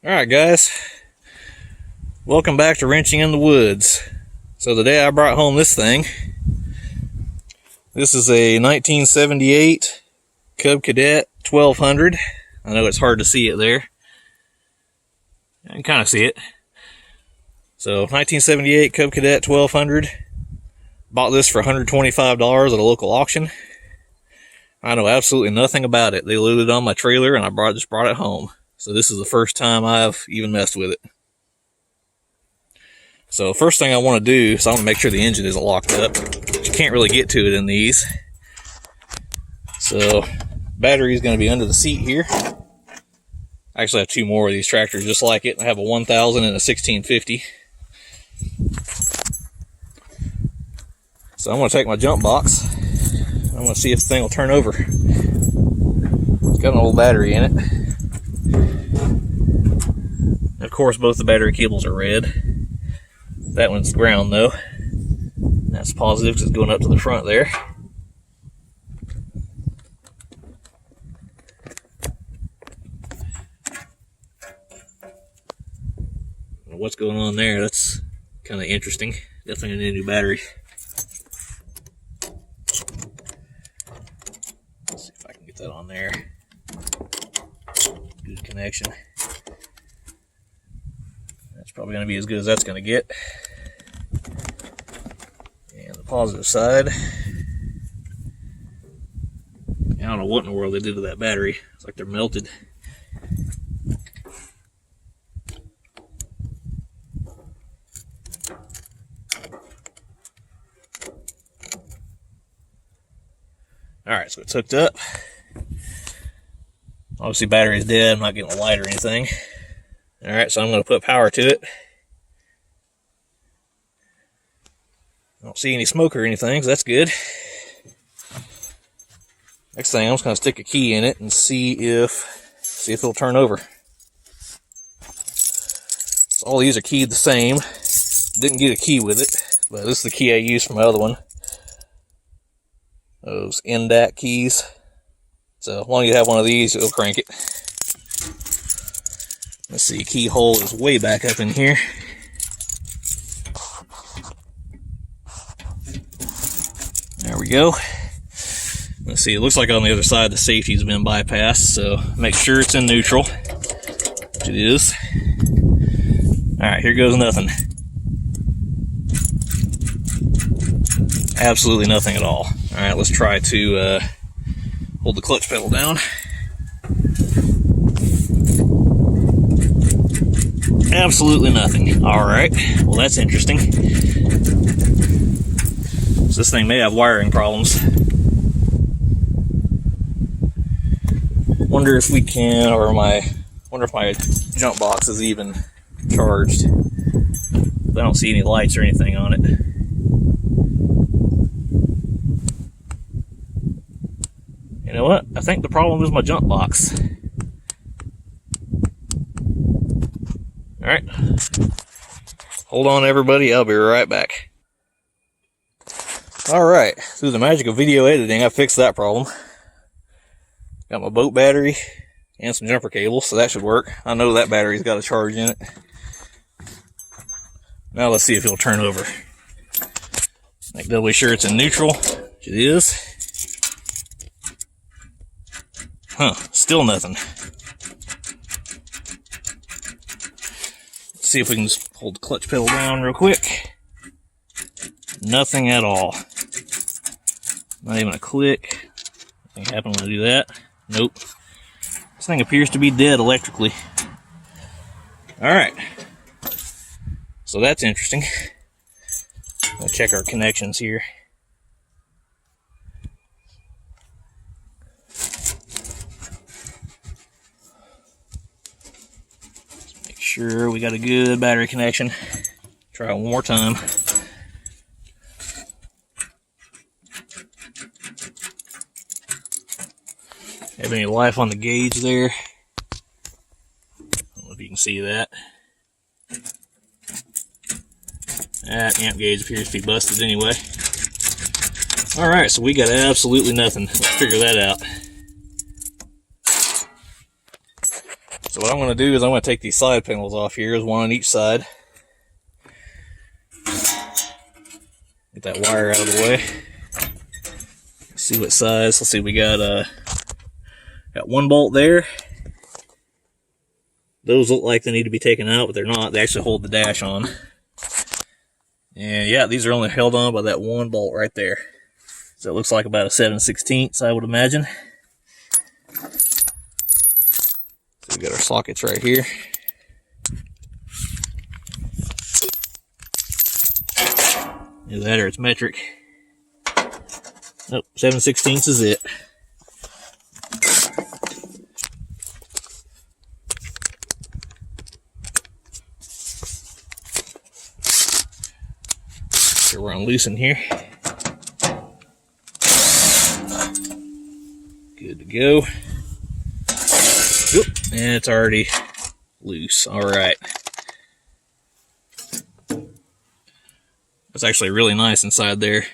Alright guys, welcome back to Wrenching in the Woods. So today I brought home this thing. This is a 1978 Cub Cadet 1200. I know it's hard to see it there. I can kind of see it. So 1978 Cub Cadet 1200. Bought this for $125 at a local auction. I know absolutely nothing about it. They loaded it on my trailer and I just brought it home. So this is the first time I've even messed with it. So first thing I want to do is I want to make sure the engine isn't locked up. You can't really get to it in these. So battery is going to be under the seat here. I actually have two more of these tractors just like it. I have a 1000 and a 1650. So I'm going to take my jump box. I'm going to see if the thing will turn over. It's got an old battery in it. Of course, both the battery cables are red. That one's ground though. That's positive because it's going up to the front there. What's going on there? That's kind of interesting. Definitely need a new battery. Let's see if I can get that on there. Good connection. That's probably going to be as good as that's going to get. And the positive side. I don't know what in the world they did to that battery. It's like they're melted. Alright, so it's hooked up. Obviously battery's dead, I'm not getting a light or anything. Alright, so I'm going to put power to it. I don't see any smoke or anything, so that's good. Next thing, I'm just going to stick a key in it and see if it'll turn over. So all these are keyed the same. Didn't get a key with it, but this is the key I used for my other one. Those NDAC keys. So as long as you have one of these, it'll crank it. Let's see, keyhole is way back up in here. There we go. Let's see, it looks like on the other side the safety's been bypassed, so make sure it's in neutral, which it is. Alright, here goes nothing. Absolutely nothing at all. Alright, let's try to hold the clutch pedal down. Absolutely nothing. Alright, well that's interesting. So this thing may have wiring problems. Wonder if we can, wonder if my jump box is even charged. I don't see any lights or anything on it. You know what? I think the problem is my jump box. Alright. Hold on everybody, I'll be right back. Alright, through the magic of video editing, I fixed that problem. Got my boat battery and some jumper cables, so that should work. I know that battery's got a charge in it. Now let's see if it'll turn over. Make doubly sure it's in neutral, which it is. Huh, still nothing. Let's see if we can just hold the clutch pedal down real quick. Nothing at all. Not even a click. Nothing happened when I do that. Nope. This thing appears to be dead electrically. Alright. So that's interesting. Let's check our connections here. Sure, we got a good battery connection. Try it one more time. Have any life on the gauge there? I don't know if you can see that. That amp gauge appears to be busted anyway. Alright, so we got absolutely nothing. Let's figure that out. So what I'm going to do is I'm going to take these side panels off here. There's one on each side. Get that wire out of the way. Let's see what size. Let's see, we got one bolt there. Those look like they need to be taken out, but they're not. They actually hold the dash on. And yeah, these are only held on by that one bolt right there. So it looks like about a 7/16, I would imagine. So we got our sockets right here. Either that or it's metric. Nope, 7/16 is it. So we're gonna loosen here. Good to go. Oop, and it's already loose. All right. It's actually really nice inside there.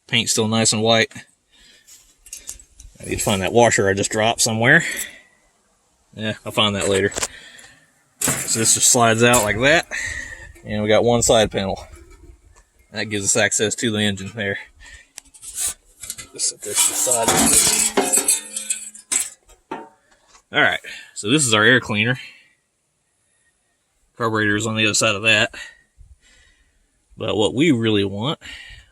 Paint's still nice and white. I need to find that washer I just dropped somewhere. Yeah, I'll find that later. So this just slides out like that. And we got one side panel. That gives us access to the engine there. Just set this aside. Alright, so this is our air cleaner. Carburetor is on the other side of that. But what we really want,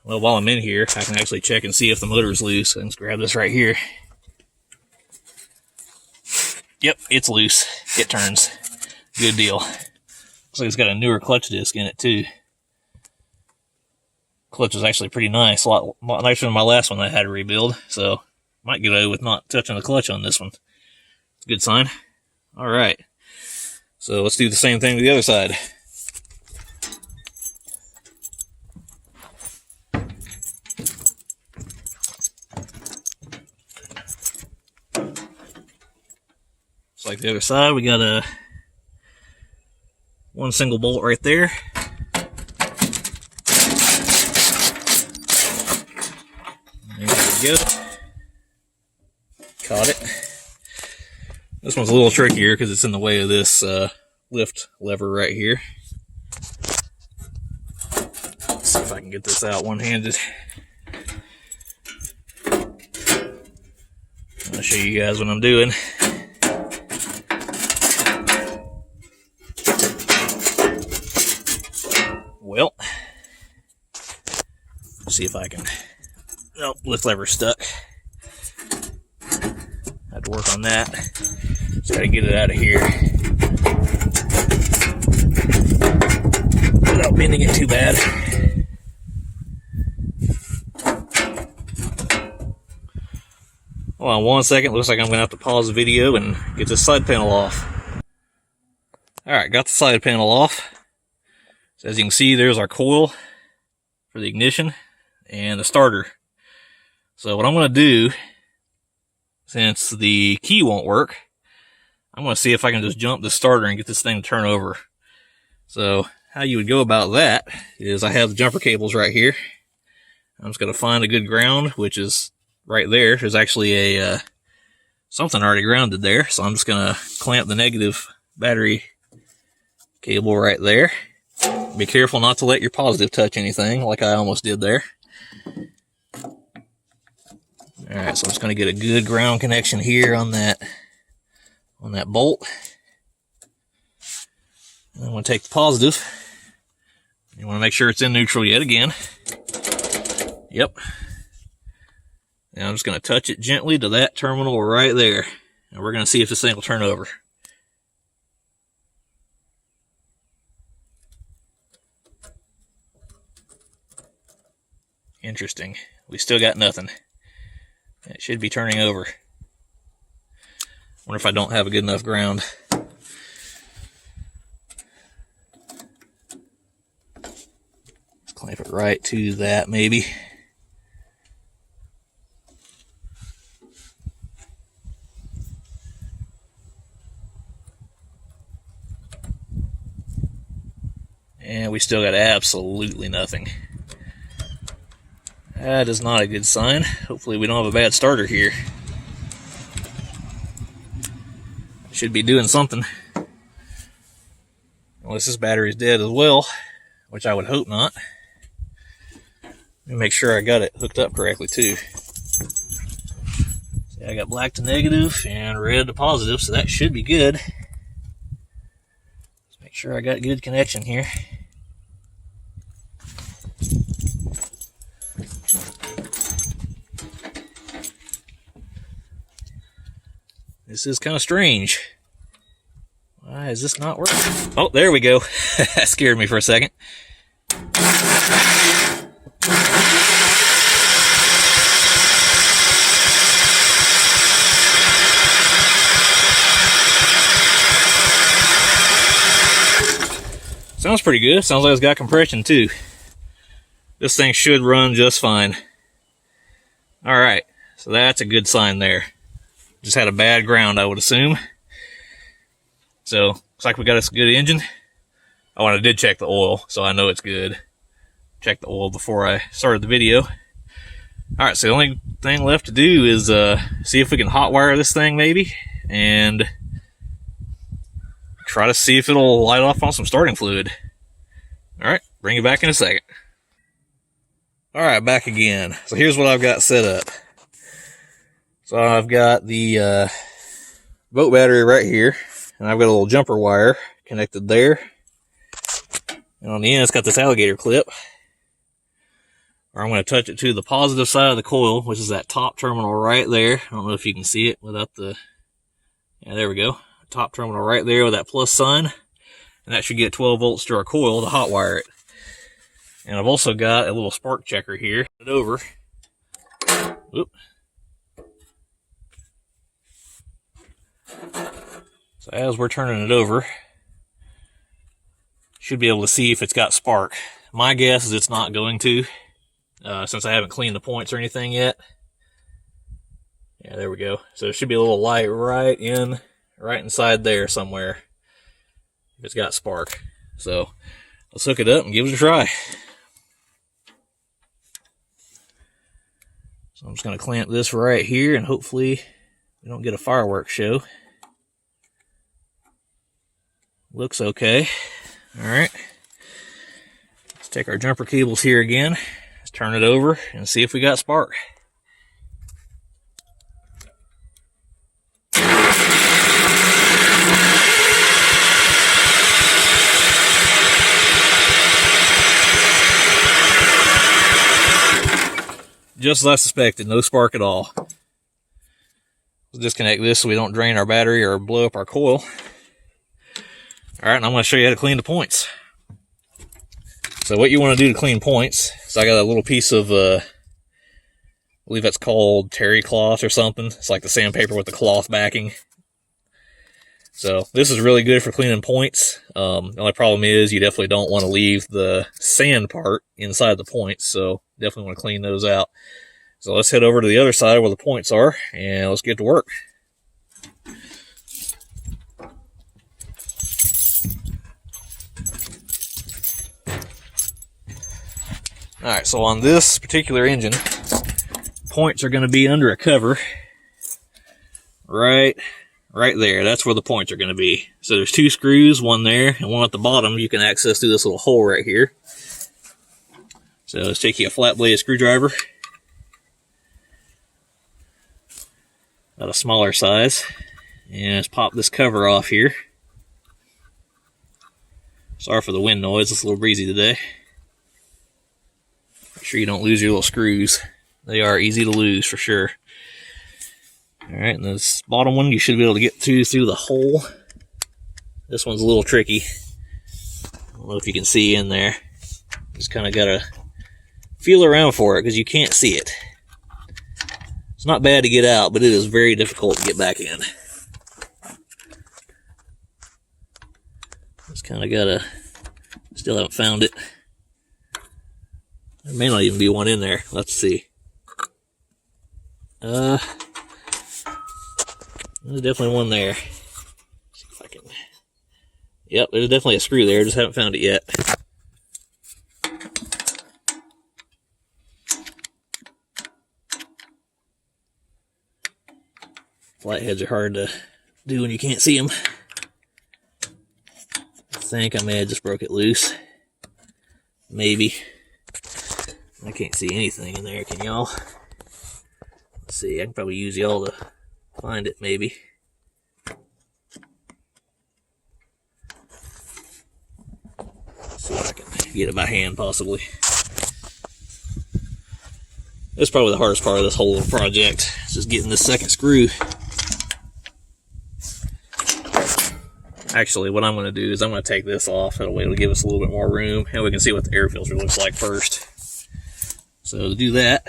well, while I'm in here, I can actually check and see if the motor's loose. I can just grab this right here. Yep, it's loose. It turns. Good deal. Looks like it's got a newer clutch disc in it, too. Clutch is actually pretty nice. A lot nicer than my last one that I had to rebuild. So, might get away with not touching the clutch on this one. It's a good sign. Alright. So, let's do the same thing to the other side. Just like the other side, we got one single bolt right there. There we go. Caught it. This one's a little trickier because it's in the way of this lift lever right here. Let's see if I can get this out one-handed. I'll show you guys what I'm doing. Well, let's see if I can. Nope, lift lever stuck. Have to work on that. Just gotta get it out of here without bending it too bad. Hold on 1 second. Looks like I'm gonna have to pause the video and get this side panel off. Alright, got the side panel off. So as you can see, there's our coil for the ignition and the starter. So what I'm going to do, since the key won't work, I'm going to see if I can just jump the starter and get this thing to turn over. So how you would go about that is I have the jumper cables right here. I'm just going to find a good ground, which is right there. There's actually a something already grounded there. So I'm just going to clamp the negative battery cable right there. Be careful not to let your positive touch anything, like I almost did there. Alright, so I'm just going to get a good ground connection here on that bolt. And I'm going to take the positive. You want to make sure it's in neutral yet again. Yep. And I'm just going to touch it gently to that terminal right there. And we're going to see if this thing will turn over. Interesting. We still got nothing. It should be turning over. Wonder if I don't have a good enough ground. Let's clamp it right to that, maybe. And we still got absolutely nothing. That is not a good sign. Hopefully we don't have a bad starter here. Should be doing something. Unless this battery's dead as well, which I would hope not. Let me make sure I got it hooked up correctly too. See, I got black to negative and red to positive, so that should be good. Let's make sure I got good connection here. This is kind of strange. Why is this not working? Oh, there we go. That scared me for a second. Sounds pretty good. Sounds like it's got compression too. This thing should run just fine. Alright, so that's a good sign there. Just had a bad ground, I would assume. So, looks like we got us a good engine. Oh, and I did check the oil, so I know it's good. Check the oil before I started the video. Alright, so the only thing left to do is see if we can hotwire this thing maybe, and try to see if it'll light off on some starting fluid. Alright, bring you back in a second. Alright, back again. So here's what I've got set up. So I've got the boat battery right here, and I've got a little jumper wire connected there. And on the end, it's got this alligator clip. Or I'm going to touch it to the positive side of the coil, which is that top terminal right there. I don't know if you can see it without the... Yeah, there we go. Top terminal right there with that plus sign. And that should get 12 volts to our coil to hotwire it. And I've also got a little spark checker here. It over. Oop. So as we're turning it over, should be able to see if it's got spark. My guess is it's not going to, since I haven't cleaned the points or anything yet. Yeah, there we go. So there should be a little light right inside there somewhere if it's got spark. So let's hook it up and give it a try. So I'm just going to clamp this right here, and hopefully we don't get a fireworks show. Looks okay. Alright. Let's take our jumper cables here again. Let's turn it over and see if we got spark. Just as I suspected, no spark at all. We'll disconnect this so we don't drain our battery or blow up our coil. Alright, and I'm going to show you how to clean the points. So what you want to do to clean points is I got a little piece of, I believe that's called terry cloth or something. It's like the sandpaper with the cloth backing. So this is really good for cleaning points. The only problem is you definitely don't want to leave the sand part inside the points, so definitely want to clean those out. So let's head over to the other side where the points are, and let's get to work. Alright, so on this particular engine, points are going to be under a cover right there. That's where the points are going to be. So there's two screws, one there and one at the bottom you can access through this little hole right here. So let's take you a flat blade screwdriver. Got a smaller size. And let's pop this cover off here. Sorry for the wind noise, it's a little breezy today. Make sure you don't lose your little screws. They are easy to lose for sure. Alright, and this bottom one you should be able to get through the hole. This one's a little tricky. I don't know if you can see in there. Just kind of got to feel around for it because you can't see it. It's not bad to get out, but it is very difficult to get back in. Just kind of got to... Still haven't found it. There may not even be one in there. Let's see. There's definitely one there. See if I can... Yep, there's definitely a screw there. Just haven't found it yet. Flatheads are hard to do when you can't see them. I think I may have just broke it loose. Maybe. I can't see anything in there, can y'all? Let's see, I can probably use y'all to find it, maybe. Let's see if I can get it by hand, possibly. That's probably the hardest part of this whole little project. It's just getting this second screw. Actually, what I'm going to do is I'm going to take this off. That way it'll give us a little bit more room, and we can see what the air filter looks like first. So to do that,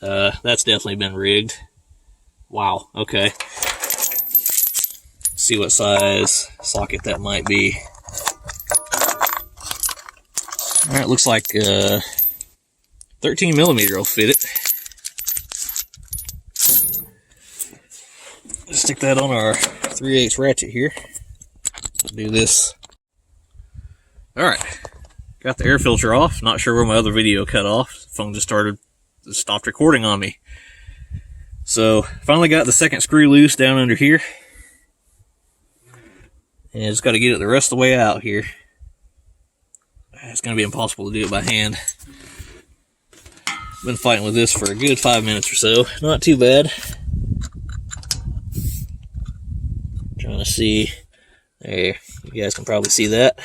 that's definitely been rigged. Wow, okay. Let's see what size socket that might be. Alright, looks like 13 millimeter will fit it. Stick that on our 3/8 ratchet here. Do this. Alright, got the air filter off. Not sure where my other video cut off. The phone just stopped recording on me. So finally got the second screw loose down under here, and just got to get it the rest of the way out here. It's going to be impossible to do it by hand. Been fighting with this for a good 5 minutes or so. Not too bad. Trying to see. There, you guys can probably see that.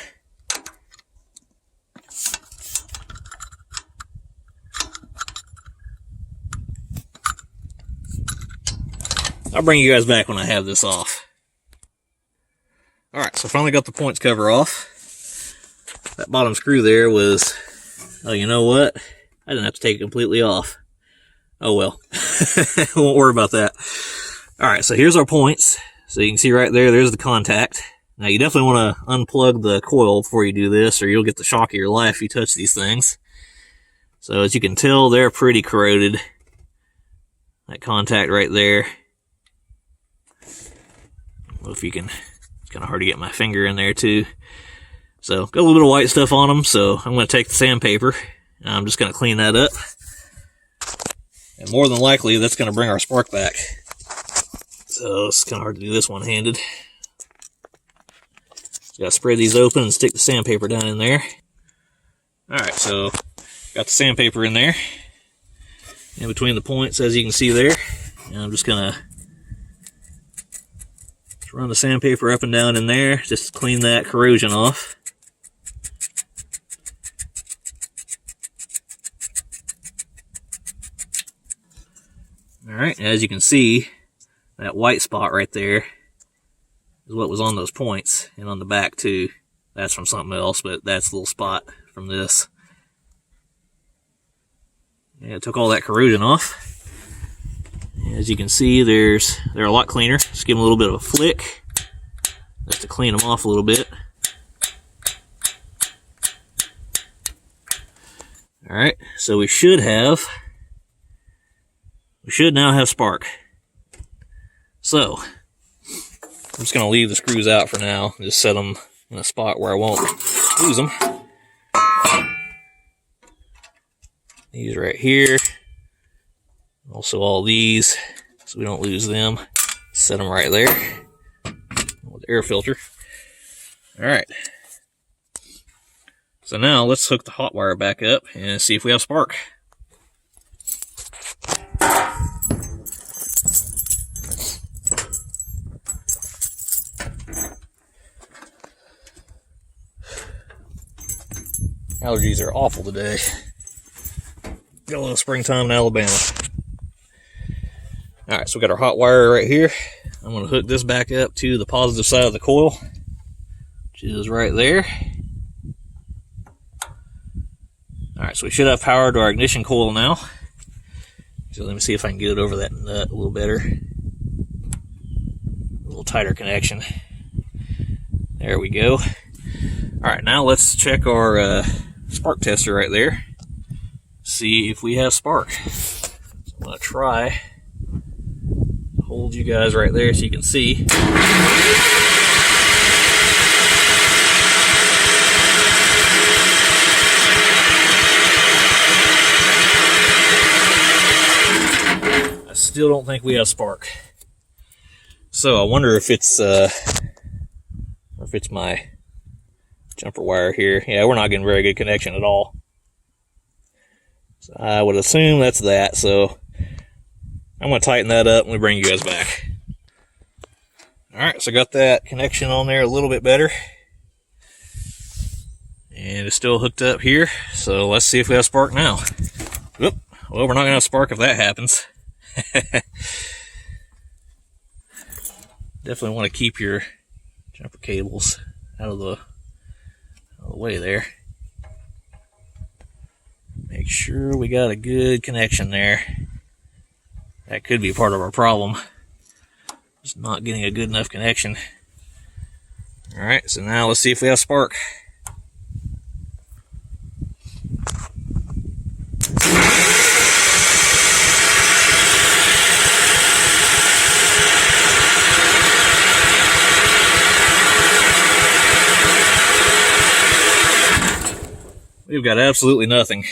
I'll bring you guys back when I have this off. Alright, so finally got the points cover off. That bottom screw there was, oh, you know what? I didn't have to take it completely off. Oh well. Won't worry about that. Alright, so here's our points. So you can see right there, there's the contact. Now you definitely want to unplug the coil before you do this, or you'll get the shock of your life if you touch these things. So as you can tell, they're pretty corroded. That contact right there. Well, if you can, it's kind of hard to get my finger in there too. So got a little bit of white stuff on them, so I'm going to take the sandpaper and I'm just going to clean that up. And more than likely, that's going to bring our spark back. So it's kind of hard to do this one-handed. Got to spread these open and stick the sandpaper down in there. Alright, so got the sandpaper in there, in between the points, as you can see there. And I'm just going to run the sandpaper up and down in there, just to clean that corrosion off. Alright, as you can see, that white spot right there is what was on those points, and on the back too. That's from something else, but that's the little spot from this. Yeah, it took all that corrosion off. As you can see, they're a lot cleaner. Just give them a little bit of a flick, just to clean them off a little bit. Alright, so we should now have spark. So, I'm just going to leave the screws out for now, just set them in a spot where I won't lose them. These right here. Also all these, so we don't lose them. Set them right there with the air filter. Alright. So now let's hook the hot wire back up and see if we have spark. Allergies are awful today. Got a little springtime in Alabama. Alright, so we got our hot wire right here. I'm going to hook this back up to the positive side of the coil, which is right there. Alright, so we should have power to our ignition coil now. So let me see if I can get it over that nut a little better. A little tighter connection. There we go. Alright, now let's check our spark tester right there. See if we have spark. So I'm going to try to hold you guys right there so you can see. I still don't think we have spark. So I wonder if it's my jumper wire here. Yeah, we're not getting very good connection at all. So I would assume that's that. So I'm going to tighten that up and we bring you guys back. Alright, so I got that connection on there a little bit better. And it's still hooked up here. So let's see if we have spark now. Oop. Well, we're not going to have spark if that happens. Definitely want to keep your jumper cables out of the way there. Make sure we got a good connection there. That could be part of our problem. Just not getting a good enough connection. Alright, so now let's see if we have spark. We've got absolutely nothing.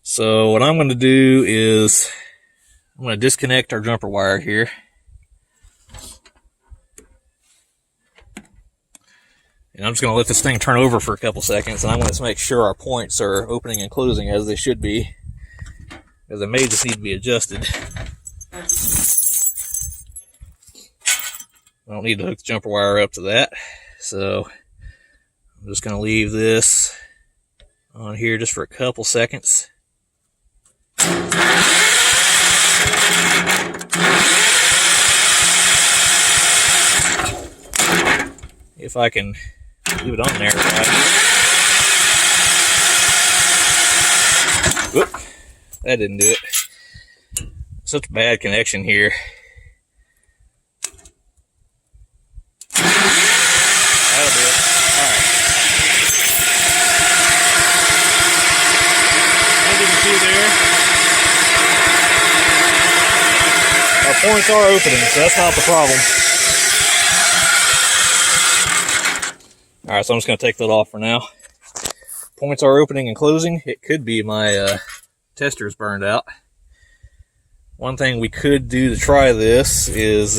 So what I'm going to do is I'm going to disconnect our jumper wire here. And I'm just going to let this thing turn over for a couple seconds, and I'm going to make sure our points are opening and closing as they should be, because they may just need to be adjusted. I don't need to hook the jumper wire up to that, so I'm just going to leave this on here just for a couple seconds. If I can leave it on there. Whoop, that didn't do it. Such a bad connection here. That'll do it. Alright. As you can see there, our points are opening, so that's not the problem. Alright, so I'm just going to take that off for now. Points are opening and closing. It could be my testers burned out. One thing we could do to try this is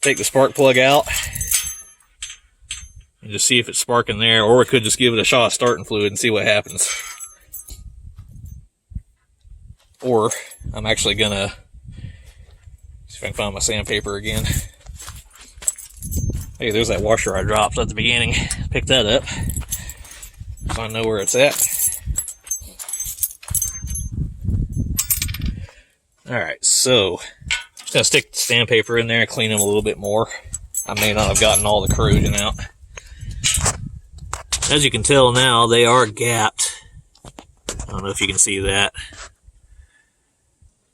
take the spark plug out and just see if it's sparking there, or we could just give it a shot of starting fluid and see what happens. Or I'm actually going to see if I can find my sandpaper again. Hey, there's that washer I dropped at the beginning. Pick that up so I know where it's at. Alright, so I'm just going to stick the sandpaper in there and clean them a little bit more. I may not have gotten all the corrosion out. As you can tell now, they are gapped. I don't know if you can see that.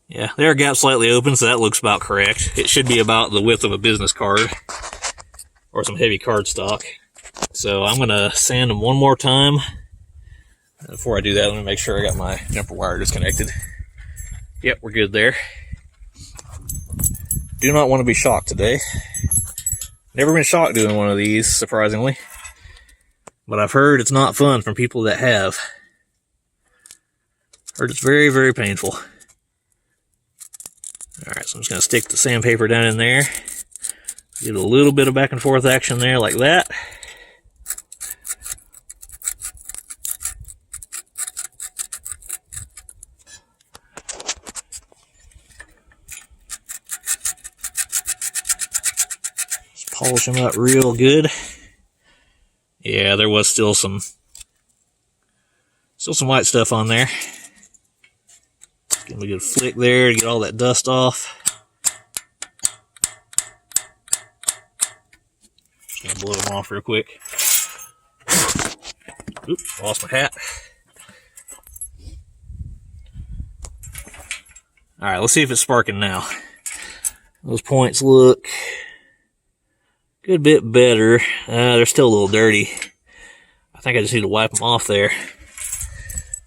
Yeah, they are gapped slightly open, so that looks about correct. It should be about the width of a business card, or some heavy cardstock. So I'm going to sand them one more time. Before I do that, let me make sure I got my jumper wire disconnected. Yep, we're good there. Do not want to be shocked today. Never been shocked doing one of these, surprisingly. But I've heard it's not fun from people that have. Heard it's very, very painful. Alright, so I'm just going to stick the sandpaper down in there. Get a little bit of back and forth action there, like that. Just polish them up real good. Yeah, there was still some white stuff on there. Give them a good flick there to get all that dust off. Just gonna blow them off real quick. Oop, lost my hat. Alright, let's see if it's sparking now. Those points look a good bit better. They're still a little dirty. I think I just need to wipe them off there.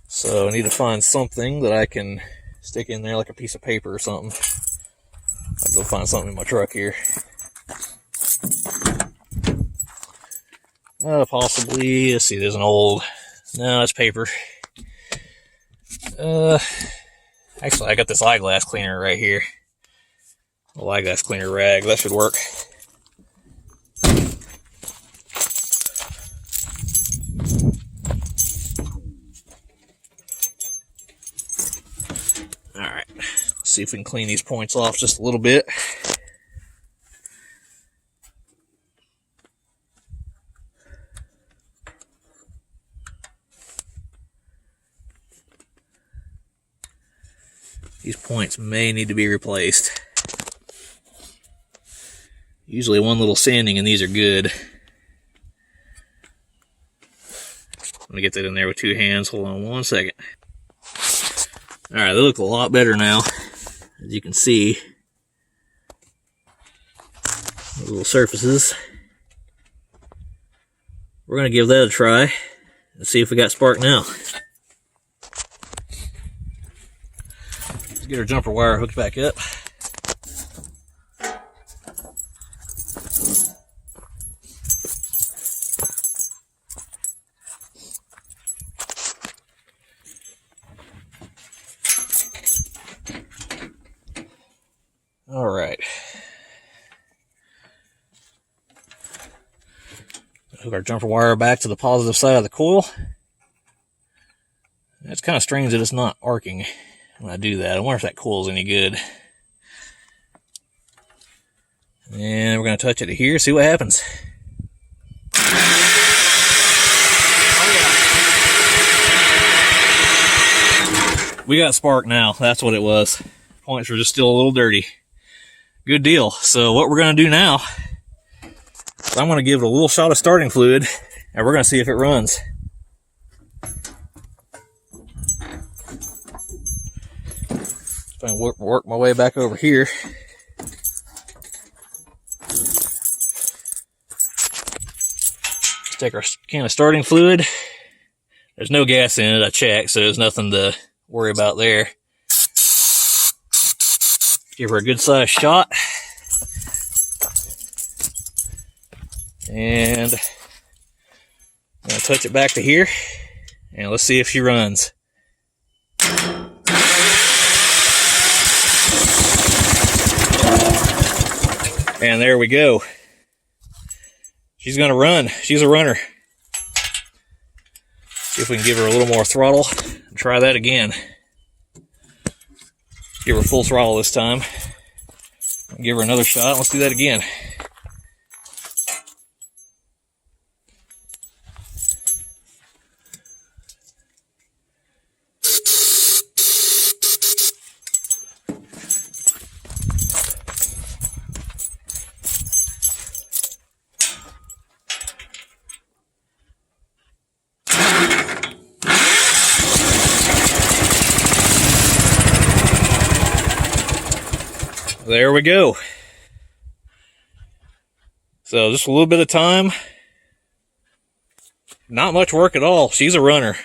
So I need to find something that I can stick in there, like a piece of paper or something. I'll go find something in my truck here. Possibly, let's see, there's an old, no, it's paper. Actually, I got this eyeglass cleaner right here. a light gas cleaner rag. That should work. Alright, let's see if we can clean these points off just a little bit. These points may need to be replaced. Usually one little sanding and these are good. I'm going to get that in there with two hands. Hold on one second. Alright, they look a lot better now. As you can see, the little surfaces. We're going to give that a try and see if we got spark now. Let's get our jumper wire hooked back up. All right. Hook our jumper wire back to the positive side of the coil. It's kind of strange that it's not arcing when I do that. I wonder if that coil's any good. And we're going to touch it here, see what happens. We got spark now. That's what it was. Points were just still a little dirty. Good deal. So what we're going to do now, I'm going to give it a little shot of starting fluid, and we're going to see if it runs. If I can work my way back over here. Let's take our can of starting fluid. There's no gas in it, I checked, so there's nothing to worry about there. Give her a good sized shot. And I'm going to touch it back to here. And let's see if she runs. And there we go. She's going to run. She's a runner. See if we can give her a little more throttle and try that again. Give her full throttle this time. Give her another shot. Let's do that again. There we go. So just a little bit of time. Not much work at all. She's a runner.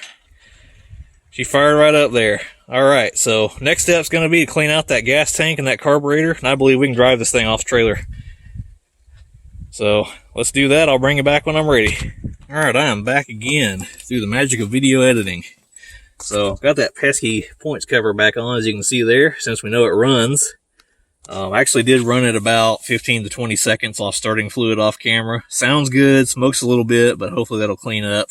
She fired right up there. Alright, so next step's going to be to clean out that gas tank and that carburetor, and I believe we can drive this thing off the trailer. So let's do that. I'll bring it back when I'm ready. Alright, I am back again through the magic of video editing. So I've got that pesky points cover back on, as you can see there, since we know it runs. I actually did run it about 15 to 20 seconds off starting fluid off camera. Sounds good, smokes a little bit, but hopefully that'll clean up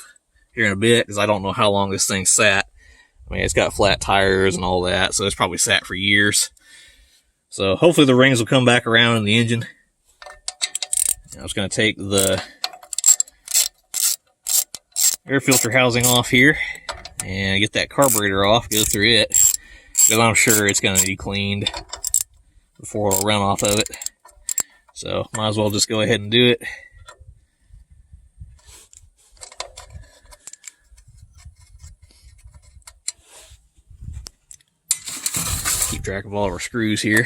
here in a bit, because I don't know how long this thing sat. I mean, it's got flat tires and all that, so it's probably sat for years. So hopefully the rings will come back around in the engine. I was going to take the air filter housing off here and get that carburetor off, go through it, because I'm sure it's going to be cleaned before it'll run off of it. So might as well just go ahead and do it. Keep track of all of our screws here.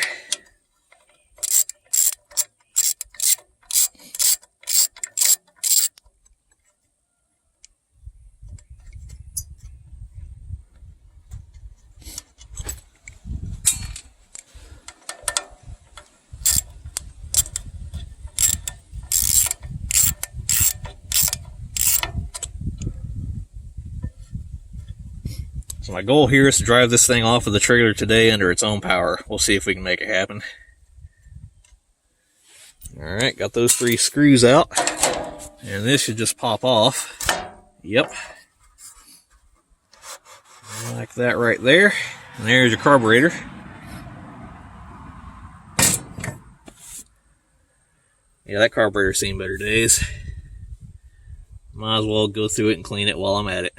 So my goal here is to drive this thing off of the trailer today under its own power. We'll see if we can make it happen. Alright, got those 3 screws out. And this should just pop off. Yep. Like that right there. And there's your carburetor. Yeah, that carburetor's seen better days. Might as well go through it and clean it while I'm at it.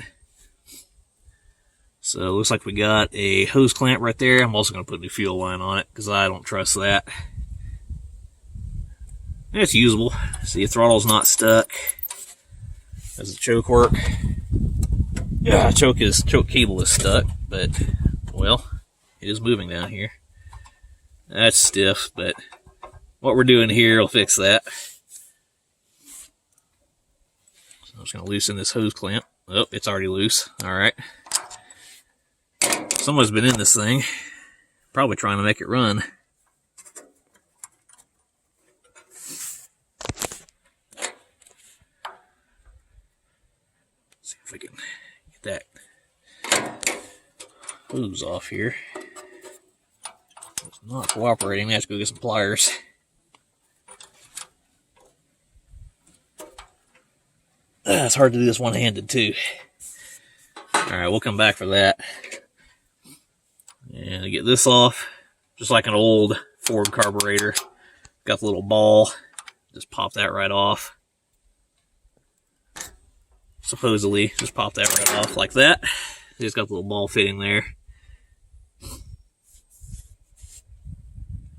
So it looks like we got a hose clamp right there. I'm also going to put a new fuel line on it because I don't trust that. It's usable. See, the throttle's not stuck. Does the choke work? Yeah, choke cable is stuck, but well, it is moving down here. That's stiff, but what we're doing here will fix that. So I'm just going to loosen this hose clamp. Oh, it's already loose. Alright. Someone's been in this thing, probably trying to make it run. See if we can get that hose off here. It's not cooperating. I have to go get some pliers. It's hard to do this one-handed too. Alright, we'll come back for that. And to get this off, just like an old Ford carburetor, got the little ball, just pop that right off. Supposedly, just pop that right off like that. Just got the little ball fitting there.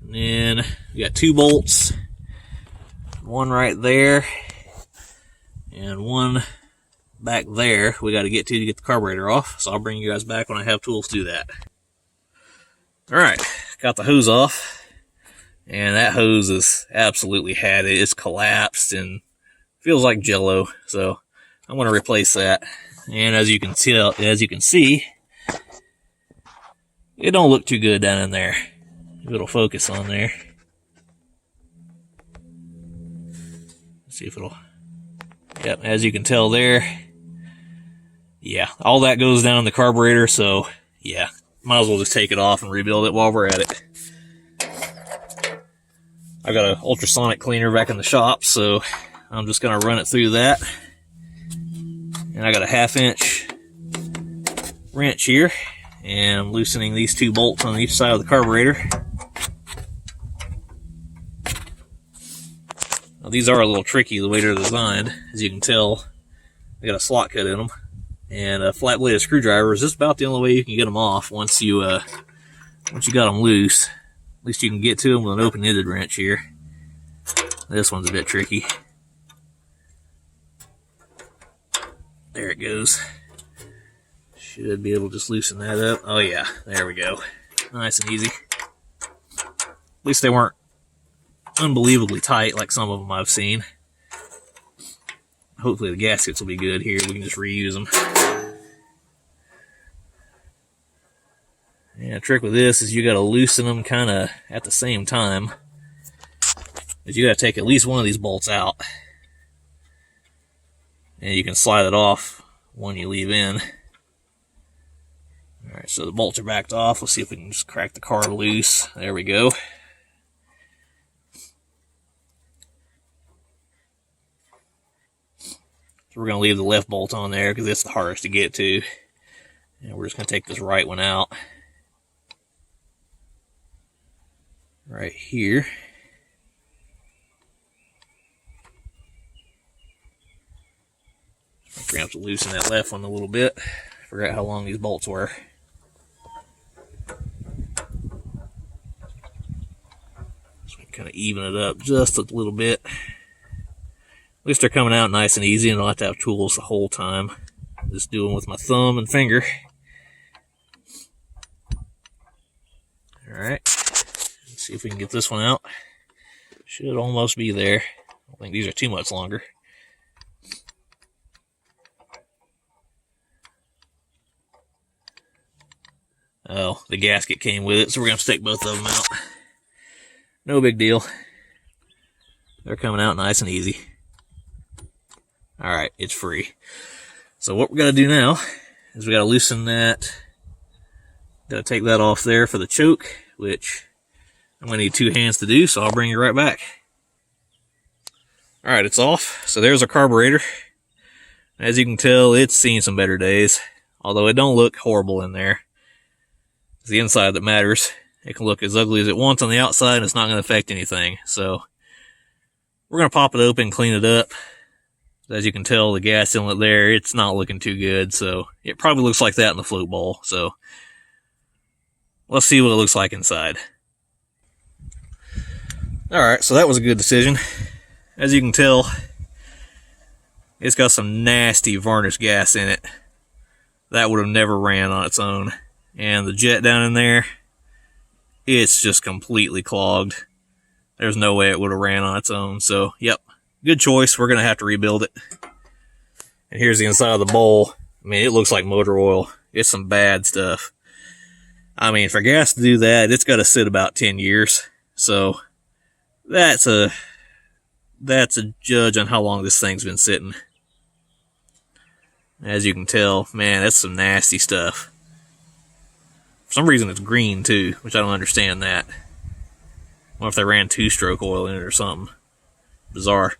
And then we got 2 bolts, one right there, and one back there we got to get to get the carburetor off. So I'll bring you guys back when I have tools to do that. Alright, got the hose off, and that hose has absolutely had it. It's collapsed and feels like Jello, so I'm going to replace that. And as you can see, it don't look too good down in there. If it'll focus on there. Let's see if it'll... Yep, as you can tell there, yeah, all that goes down in the carburetor, so yeah. Might as well just take it off and rebuild it while we're at it. I got an ultrasonic cleaner back in the shop, so I'm just going to run it through that. And I got a 1/2-inch wrench here, and I'm loosening these 2 bolts on each side of the carburetor. Now, these are a little tricky the way they're designed. As you can tell, they got a slot cut in them. And a flat bladed screwdriver is just about the only way you can get them off once you got them loose. At least you can get to them with an open-ended wrench here. This one's a bit tricky. There it goes. Should be able to just loosen that up. Oh yeah, there we go. Nice and easy. At least they weren't unbelievably tight like some of them I've seen. Hopefully the gaskets will be good here. We can just reuse them. And the trick with this is you got to loosen them kind of at the same time. Is you got to take at least one of these bolts out. And you can slide it off when you leave in. Alright, so the bolts are backed off. Let's see if we can just crack the car loose. There we go. So we're going to leave the left bolt on there because it's the hardest to get to. And we're just going to take this right one out. Right here. I'm going to have to loosen that left one a little bit. Forgot how long these bolts were. So we can kind of even it up just a little bit. At least they're coming out nice and easy, and I don't have to have tools the whole time. Just do them with my thumb and finger. Alright. Let's see if we can get this one out. Should almost be there. I don't think these are too much longer. Oh, the gasket came with it, so we're going to stick both of them out. No big deal. They're coming out nice and easy. Alright, it's free. So what we're going to do now is we got to loosen that. Got to take that off there for the choke, which I'm going to need 2 hands to do, so I'll bring you right back. Alright, it's off. So there's our carburetor. As you can tell, it's seen some better days. Although it don't look horrible in there. It's the inside that matters. It can look as ugly as it wants on the outside, and it's not going to affect anything. So we're going to pop it open, clean it up. As you can tell, the gas inlet there, it's not looking too good. So it probably looks like that in the float bowl. So let's see what it looks like inside. Alright, so that was a good decision. As you can tell, it's got some nasty varnish gas in it. That would have never ran on its own. And the jet down in there, it's just completely clogged. There's no way it would have ran on its own. So, yep, good choice. We're going to have to rebuild it. And here's the inside of the bowl. I mean, it looks like motor oil. It's some bad stuff. I mean, for gas to do that, it's got to sit about 10 years. So that's a judge on how long this thing's been sitting. As you can tell, man, that's some nasty stuff. For some reason it's green too, which I don't understand that. I wonder if they ran 2-stroke oil in it or something. Bizarre.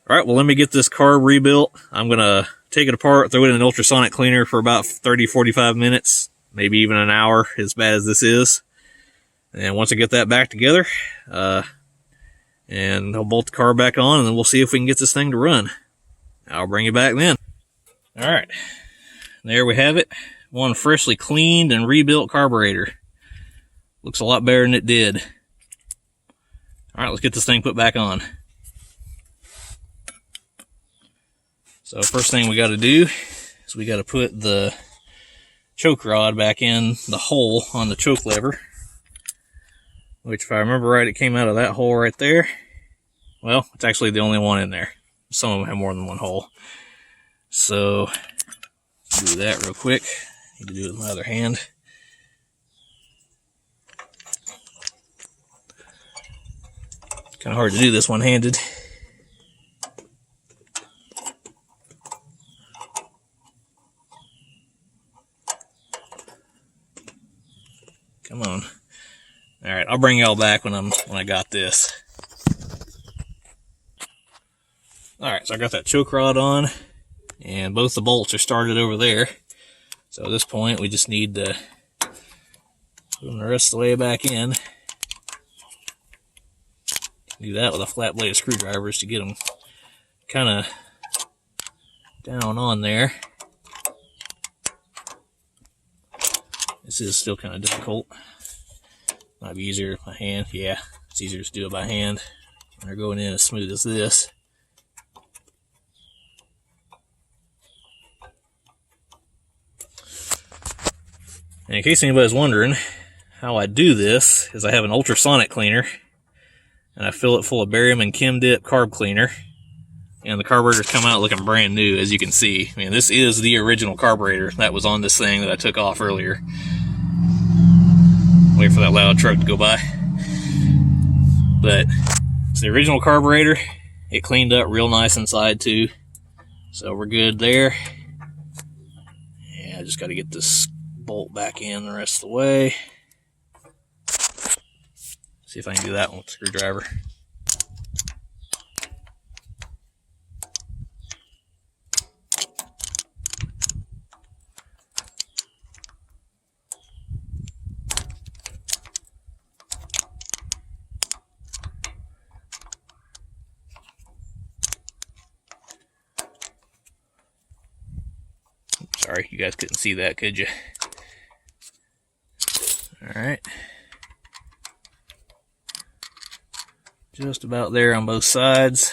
Alright, well, let me get this carb rebuilt. I'm going to take it apart, throw it in an ultrasonic cleaner for about 30-45 minutes. Maybe even an hour, as bad as this is. And once I get that back together, and I'll bolt the car back on, and then we'll see if we can get this thing to run. I'll bring you back then. Alright, there we have it. One freshly cleaned and rebuilt carburetor. Looks a lot better than it did. Alright, let's get this thing put back on. So first thing we got to do is we got to put the choke rod back in the hole on the choke lever. Which, if I remember right, it came out of that hole right there. Well, it's actually the only one in there. Some of them have more than one hole. So, do that real quick. Need to do it with my other hand. Kind of hard to do this one-handed. Come on. Alright, I'll bring y'all back when I got this. Alright, so I got that choke rod on, and both the bolts are started over there. So at this point, we just need to put them the rest of the way back in. Do that with a flat blade of screwdrivers to get them kind of down on there. This is still kind of difficult. Might be easier with my hand. Yeah, it's easier to do it by hand when they're going in as smooth as this. And in case anybody's wondering how I do this, is I have an ultrasonic cleaner and I fill it full of barium and Chem Dip carb cleaner, and the carburetors come out looking brand new, as you can see. I mean, this is the original carburetor that was on this thing that I took off earlier. Wait for that loud truck to go by. But it's the original carburetor. It cleaned up real nice inside too. So we're good there. Yeah, I just got to get this bolt back in the rest of the way. See if I can do that one with a screwdriver. Sorry, you guys couldn't see that, could you? Alright. Just about there on both sides.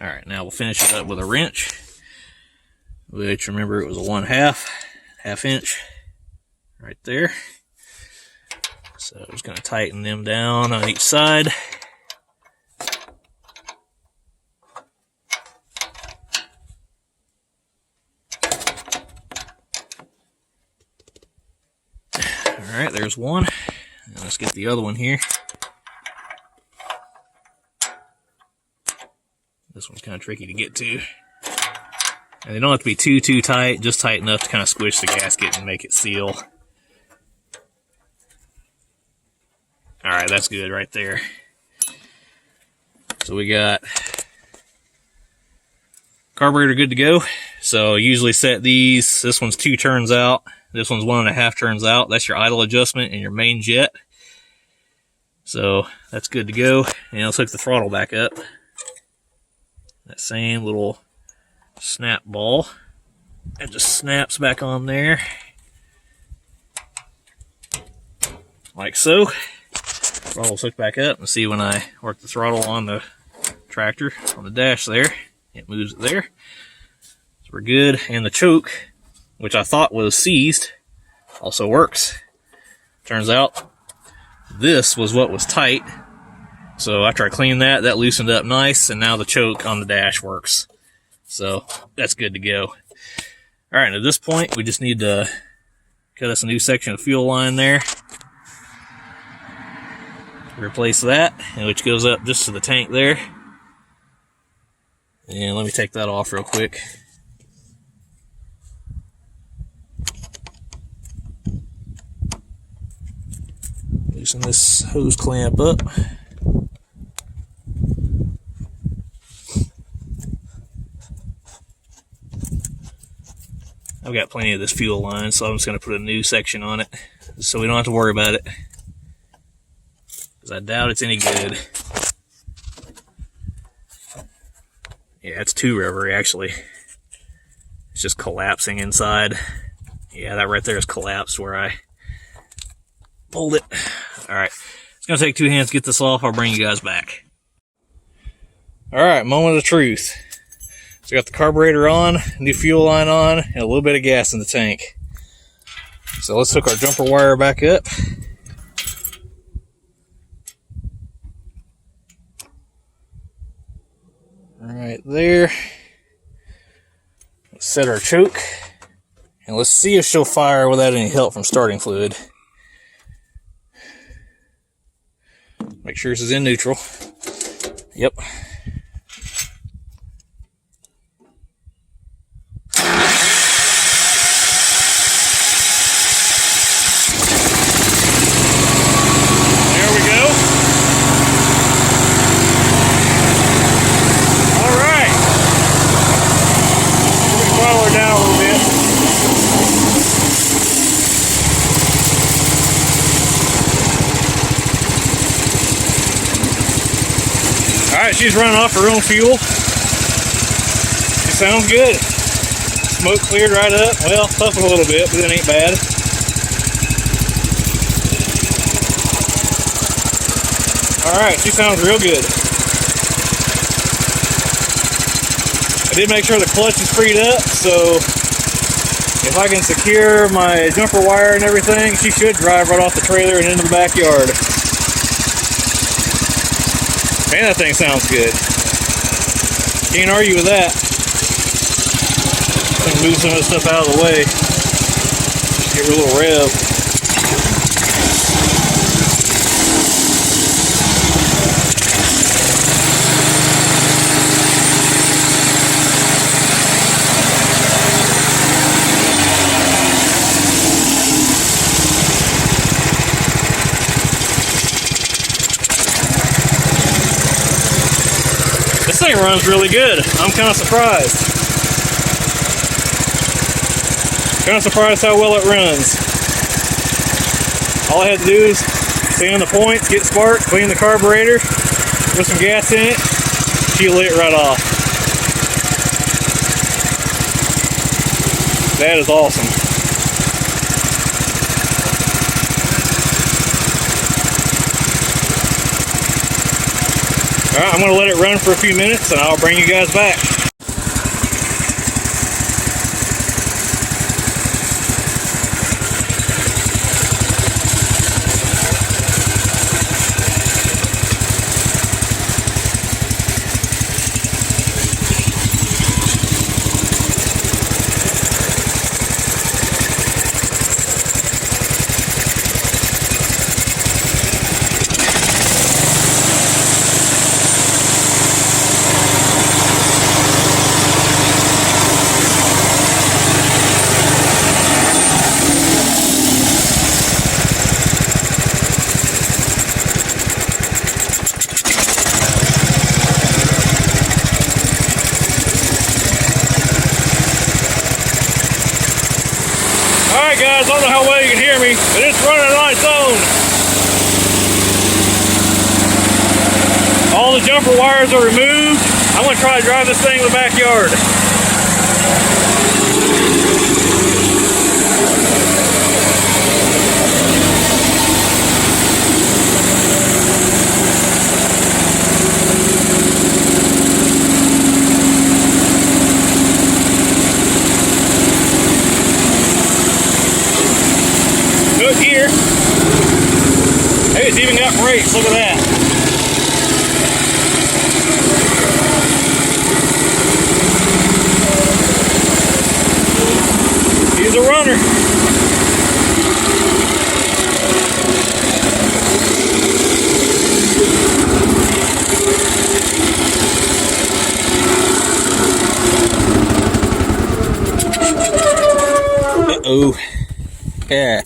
Alright, now we'll finish it up with a wrench, which, remember, it was a 1/2 inch right there. So I'm just going to tighten them down on each side. Alright, there's one. And let's get the other one here. This one's kind of tricky to get to. And they don't have to be too tight, just tight enough to kind of squish the gasket and make it seal. All right, that's good right there. So we got carburetor good to go. So usually set these. This one's 2 turns out. This one's 1.5 turns out. That's your idle adjustment and your main jet. So that's good to go. And let's hook the throttle back up. That same little snap ball. It just snaps back on there. Like so. Throttle's hooked back up, and see when I work the throttle on the tractor, on the dash there, it moves it there. So we're good. And the choke, which I thought was seized, also works. Turns out this was what was tight. So after I cleaned that, that loosened up nice, and now the choke on the dash works. So that's good to go. All right, at this point, we just need to cut us a new section of fuel line there. Replace that, which goes up just to the tank there. And let me take that off real quick. Loosen this hose clamp up. I've got plenty of this fuel line, so I'm just going to put a new section on it so we don't have to worry about it. Because I doubt it's any good. Yeah, it's too rubbery, actually. It's just collapsing inside. Yeah, that right there is collapsed where I pulled it. Alright, it's going to take 2 hands to get this off. I'll bring you guys back. Alright, moment of truth. So we got the carburetor on, new fuel line on, and a little bit of gas in the tank. So let's hook our jumper wire back up. Right there. Let's set our choke, and let's see if she'll fire without any help from starting fluid. Make sure this is in neutral. Yep. Alright, she's running off her own fuel. She sounds good. Smoke cleared right up. Well, puffing a little bit, but it ain't bad. Alright, she sounds real good. I did make sure the clutch is freed up, so if I can secure my jumper wire and everything, she should drive right off the trailer and into the backyard. Man, that thing sounds good. Can't argue with that. I'm gonna move some of this stuff out of the way. Get a little rev. This thing runs really good. I'm kind of surprised. Kind of surprised how well it runs. All I had to do is stay on the points, get spark, clean the carburetor, put some gas in it, she lit it right off. That is awesome. Alright, I'm going to let it run for a few minutes and I'll bring you guys back. guys, I don't know how well you can hear me, but it's running on its own. All the jumper wires are removed. I'm going to try to drive this thing in the backyard. Good gear. Hey, it's even got brakes. Look at that. He's a runner. Uh-oh. Yeah.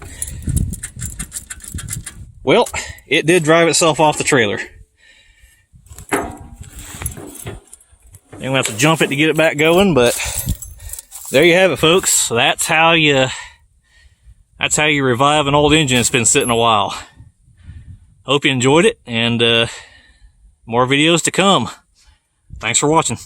Well, it did drive itself off the trailer. I'm gonna have to jump it to get it back going, but there you have it, folks. So that's how you revive an old engine that's been sitting a while. Hope you enjoyed it, and more videos to come. Thanks for watching.